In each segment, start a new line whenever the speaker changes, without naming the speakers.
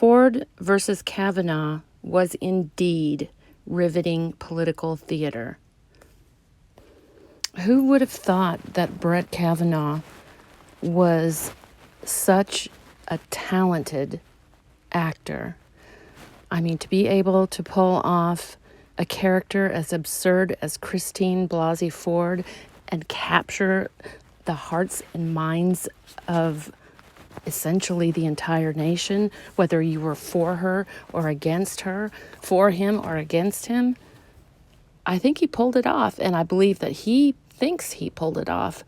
Ford versus Kavanaugh was indeed riveting political theater. Who would have thought that Brett Kavanaugh was such a talented actor? I mean, to be able to pull off a character as absurd as Christine Blasey Ford and capture the hearts and minds of essentially the entire nation, whether you were for her or against her, for him or against him, I think he pulled it off, and I believe that he thinks he pulled it off.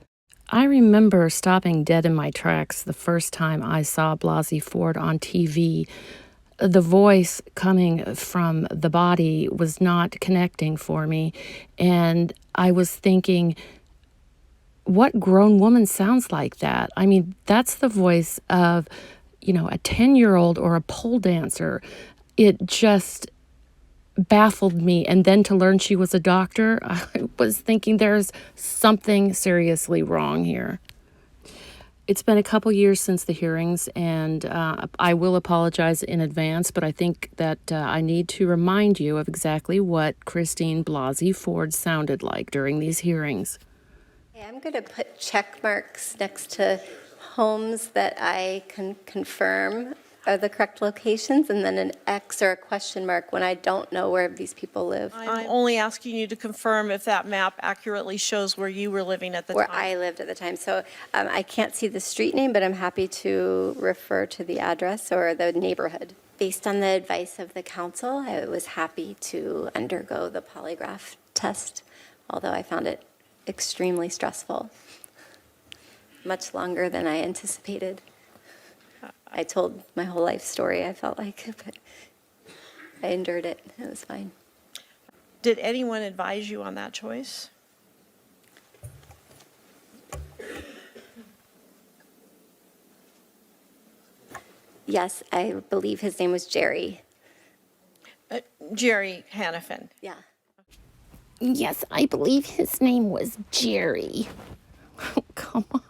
I remember stopping dead in my tracks the first time I saw Blasey Ford on TV. The voice coming from the body was not connecting for me, and I was thinking, what grown woman sounds like that? I mean, that's the voice of, a 10-year-old or a pole dancer. It just baffled me. And then to learn she was a doctor, I was thinking there's something seriously wrong here. It's been a couple years since the hearings, and I will apologize in advance, but I think that I need to remind you of exactly what Christine Blasey Ford sounded like during these hearings.
I'm going to put check marks next to homes that I can confirm are the correct locations, and then an X or a question mark when I don't know where these people live.
I'm only asking you to confirm if that map accurately shows where you were living at the time.
Where I lived at the time. So I can't see the street name, but I'm happy to refer to the address or the neighborhood. Based on the advice of the council, I was happy to undergo the polygraph test, although I found it extremely stressful, much longer than I anticipated. I told my whole life story, I felt like, but I endured it. It was fine.
Did anyone advise you on that choice?
Yes, I believe his name was Jerry.
Jerry Hannafin.
Yeah.
Yes, I believe his name was Jerry. Oh, come on.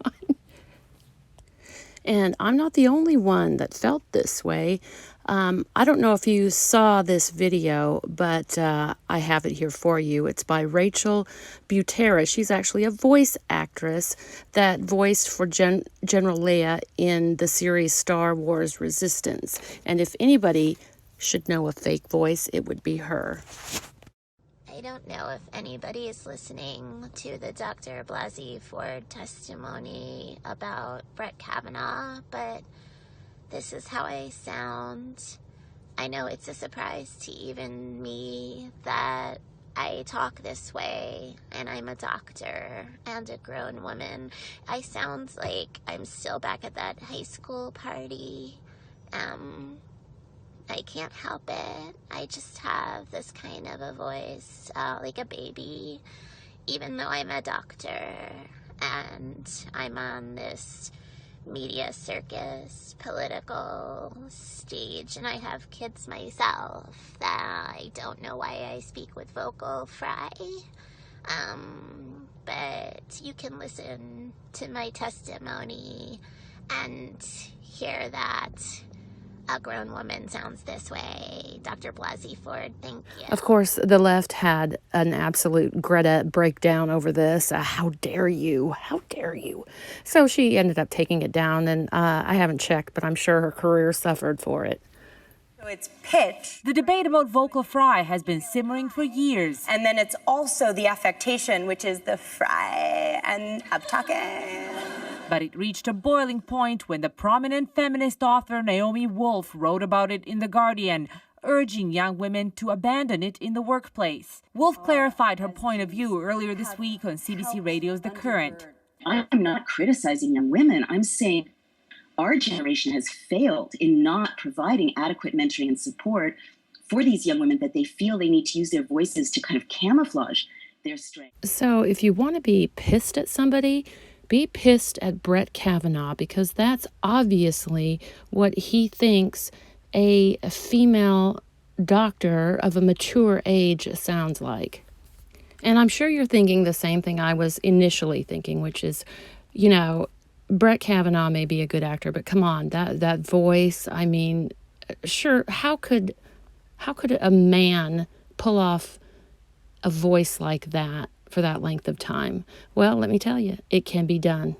And I'm not the only one that felt this way. I don't know if you saw this video, but I have it here for you. It's by Rachel Butera. She's actually a voice actress that voiced for General Leia in the series Star Wars Resistance. And if anybody should know a fake voice, it would be her.
I don't know if anybody is listening to the Dr. Blasey Ford testimony about Brett Kavanaugh, but this is how I sound. I know it's a surprise to even me that I talk this way, and I'm a doctor and a grown woman. I sound like I'm still back at that high school party. I can't help it. I just have this kind of a voice, like a baby, even though I'm a doctor and I'm on this media circus, political stage, and I have kids myself that I don't know why I speak with vocal fry. But you can listen to my testimony and hear that a grown woman sounds this way. Dr. Blasey Ford, thank you.
Of course, the left had an absolute Greta breakdown over this. How dare you? How dare you? So she ended up taking it down, and I haven't checked, but I'm sure her career suffered for it.
So it's pitch.
The debate about vocal fry has been simmering for years.
And then it's also the affectation, which is the fry and I'm talking.
But it reached a boiling point when the prominent feminist author Naomi Wolf wrote about it in The Guardian, urging young women to abandon it in the workplace. Wolf clarified her point of view earlier this week on CBC Radio's The Current.
I'm not criticizing young women. I'm saying our generation has failed in not providing adequate mentoring and support for these young women, that they feel they need to use their voices to kind of camouflage their strength.
So if you want to be pissed at somebody, be pissed at Brett Kavanaugh, because that's obviously what he thinks a female doctor of a mature age sounds like. And I'm sure you're thinking the same thing I was initially thinking, which is, Brett Kavanaugh may be a good actor, but come on, that voice, I mean, sure, how could a man pull off a voice like that for that length of time? Well, let me tell you, it can be done.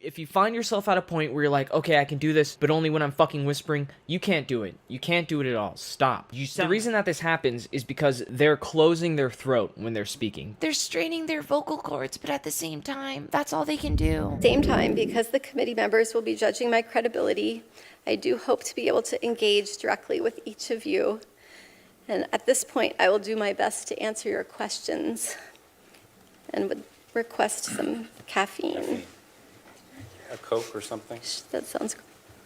If you find yourself at a point where you're like, okay, I can do this, but only when I'm fucking whispering, you can't do it. You can't do it at all. Stop. The reason that this happens is because they're closing their throat when they're speaking.
They're straining their vocal cords, but at the same time, that's all they can do.
Same time, because the committee members will be judging my credibility, I do hope to be able to engage directly with each of you. And at this point, I will do my best to answer your questions and would request some caffeine.
A Coke or something?
That sounds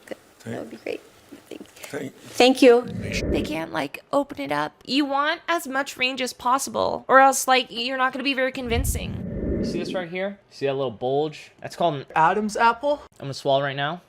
good. That would be great. Thank you.
They can't, open it up. You want as much range as possible, or else, you're not going to be very convincing.
You see this right here? See that little bulge? That's called an
Adam's apple?
I'm gonna swallow right now.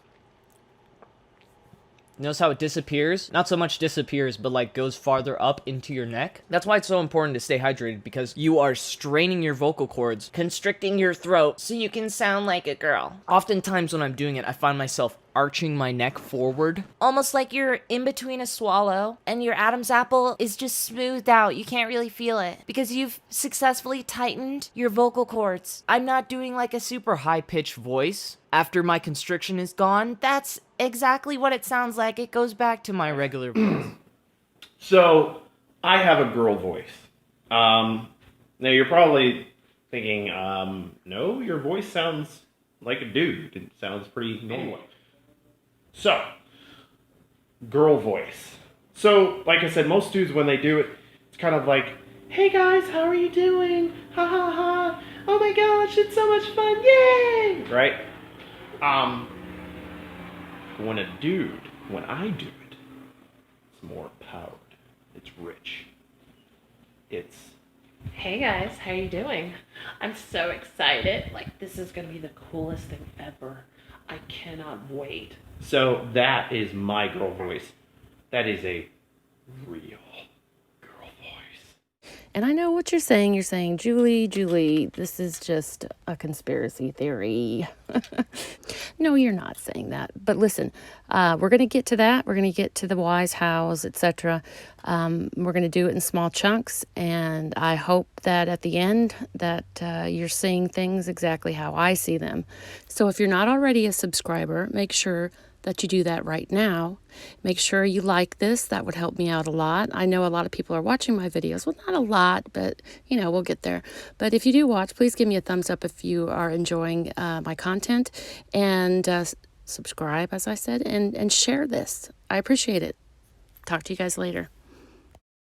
Notice how it disappears? Not so much disappears, but goes farther up into your neck. That's why it's so important to stay hydrated, because you are straining your vocal cords, constricting your throat, so you can sound like a girl. Oftentimes when I'm doing it, I find myself arching my neck forward.
Almost like you're in between a swallow, and your Adam's apple is just smoothed out. You can't really feel it, because you've successfully tightened your vocal cords.
I'm not doing a super high-pitched voice after my constriction is gone.
That's exactly what it sounds like. It goes back to my
regular voice.
So, I have a girl voice. Now you're probably thinking, no, your voice sounds like a dude. It sounds pretty normal. So, girl voice. So, like I said, most dudes, when they do it, it's kind of like, hey guys, how are you doing? Ha ha ha. Oh my gosh, it's so much fun. Yay! Right? When I do it, it's more powered. It's rich. It's,
hey guys, how you doing? I'm so excited. This is gonna be the coolest thing ever. I cannot wait.
so that is my girl voice. That is a real girl voice.
And I know what you're saying. You're saying, Julie, this is just a conspiracy theory. No, you're not saying that. But listen, we're going to get to that. We're going to get to the whys, hows, etc. We're going to do it in small chunks. And I hope that at the end that you're seeing things exactly how I see them. So if you're not already a subscriber, make sure that you do that right now. Make sure you like this. That would help me out a lot. I know a lot of people are watching my videos. Well, not a lot, but we'll get there. But if you do watch, please give me a thumbs up if you are enjoying my content, and subscribe, as I said, and share this. I appreciate it. Talk to you guys later.